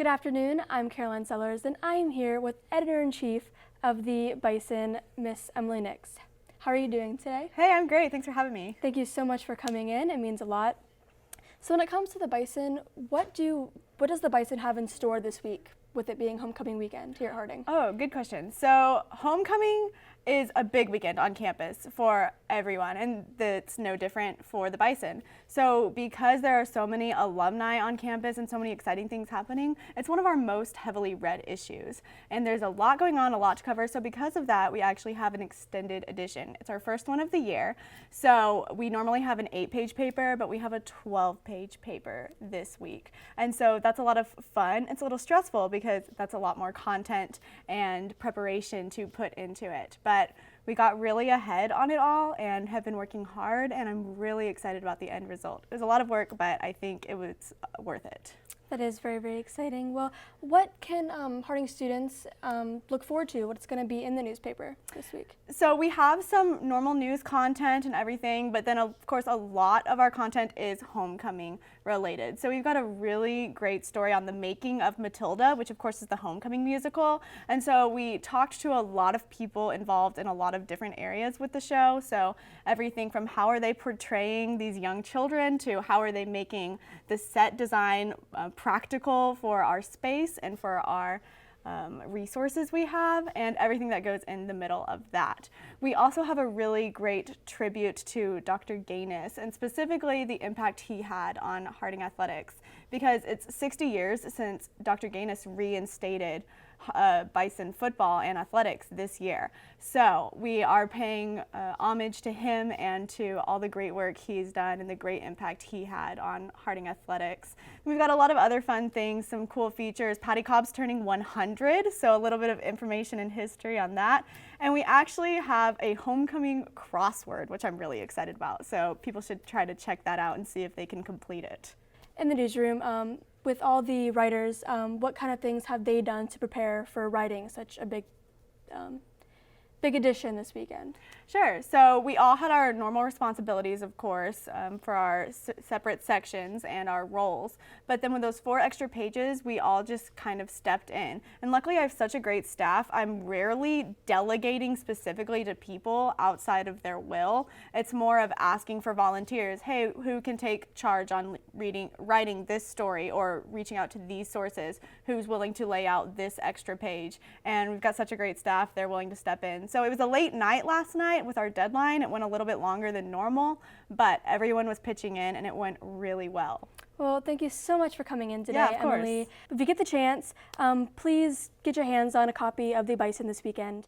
Good afternoon, I'm Caroline Sellers, and I am here with Editor-in-Chief of the Bison, Miss Emily Nix. How are you doing today? Hey, I'm great. Thanks for having me. Thank you so much for coming in. It means a lot. So when it comes to the Bison, what does the Bison have in store this week with it being homecoming weekend here at Harding? Oh, good question. So homecoming is a big weekend on campus for everyone, and it's no different for the Bison. So because there are so many alumni on campus and so many exciting things happening, it's one of our most heavily read issues. And there's a lot going on, a lot to cover. So because of that, we actually have an extended edition. It's our first one of the year. So we normally have an 8-page paper, but we have a 12-page paper this week. And so that's a lot of fun. It's a little stressful because that's a lot more content and preparation to put into it. But we got really ahead on it all and have been working hard, and I'm really excited about the end result. It was a lot of work, but I think it was worth it. That is very, very exciting. Well, what can Harding students look forward to? What's going to be in the newspaper this week? So we have some normal news content and everything, but then of course a lot of our content is homecoming related. So we've got a really great story on the making of Matilda, which of course is the homecoming musical. And so we talked to a lot of people involved in a lot of different areas with the show. So everything from how are they portraying these young children to how are they making the set design practical for our space and for our resources we have, and everything that goes in the middle of that. We also have a really great tribute to Dr. Gaines, and specifically the impact he had on Harding athletics, because it's 60 years since Dr. Gaines reinstated Bison football and athletics this year. So we are paying homage to him and to all the great work he's done and the great impact he had on Harding athletics. We've got a lot of other fun things, some cool features. Patty Cobb's turning 100, so a little bit of information and history on that. And we actually have a homecoming crossword, which I'm really excited about. So people should try to check that out and see if they can complete it. In the newsroom, with all the writers, what kind of things have they done to prepare for writing such a big edition this weekend? Sure. So we all had our normal responsibilities, of course, for our separate sections and our roles. But then with those 4 extra pages, we all just kind of stepped in. And luckily, I have such a great staff. I'm rarely delegating specifically to people outside of their will. It's more of asking for volunteers. Hey, who can take charge on writing this story, or reaching out to these sources? Who's willing to lay out this extra page? And we've got such a great staff. They're willing to step in. So it was a late night last night with our deadline. It went a little bit longer than normal, but everyone was pitching in and it went really well. Well, thank you so much for coming in today, Yeah, of course. Emily. If you get the chance, please get your hands on a copy of The Bison this weekend.